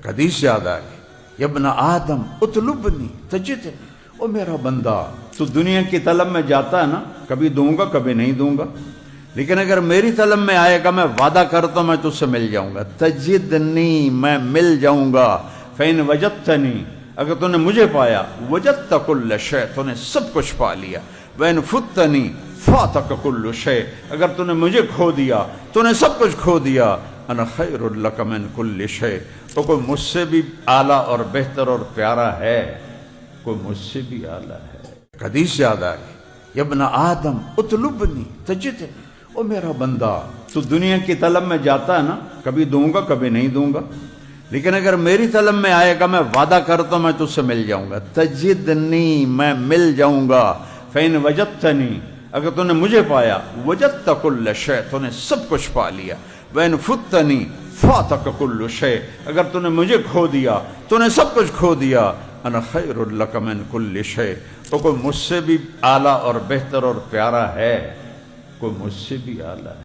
حدیث یاد آ گئی، یا ابن آدم اطلبنی تجدنی، او میرا بندہ تو دنیا کی طلب میں جاتا ہے نا، کبھی دوں گا کبھی نہیں دوں گا، لیکن اگر میری طلب میں آئے گا میں وعدہ کرتا ہوں میں تجھ سے مل جاؤں گا، تجدنی میں مل جاؤں گا، فإن وجدتنی اگر تو نے مجھے پایا، وجدت کل شیء تو نے سب کچھ پا لیا، وإن فتنی فاتک کل شیء اگر تو نے مجھے کھو دیا تو نے سب کچھ کھو دیا، انا خیر لک من کل شیء تو کوئی مجھ سے بھی اعلیٰ اور بہتر اور پیارا ہے، کوئی مجھ سے بھی اعلیٰ ہے۔ حدیث یاد آ گئی، یا ابن آدم اطلبنی تجدنی، او میرا بندہ تو دنیا کی طلب میں جاتا ہے نا، کبھی دوں گا کبھی نہیں دوں گا، لیکن اگر میری طلب میں آئے گا میں وعدہ کرتا ہوں میں تجھ سے مل جاؤں گا، تجدنی میں مل جاؤں گا، فإن وجدتنی اگر تو نے مجھے پایا، وجدت کل شیء تو نے سب کچھ پا لیا، وإن فتنی فاتک کل شیء اگر تو نے مجھے کھو دیا تو نے سب کچھ کھو دیا، انا خیر لک من کل شیء تو کوئی مجھ سے بھی اعلیٰ اور بہتر اور پیارا ہے، کوئی مجھ سے بھی اعلیٰ ہے۔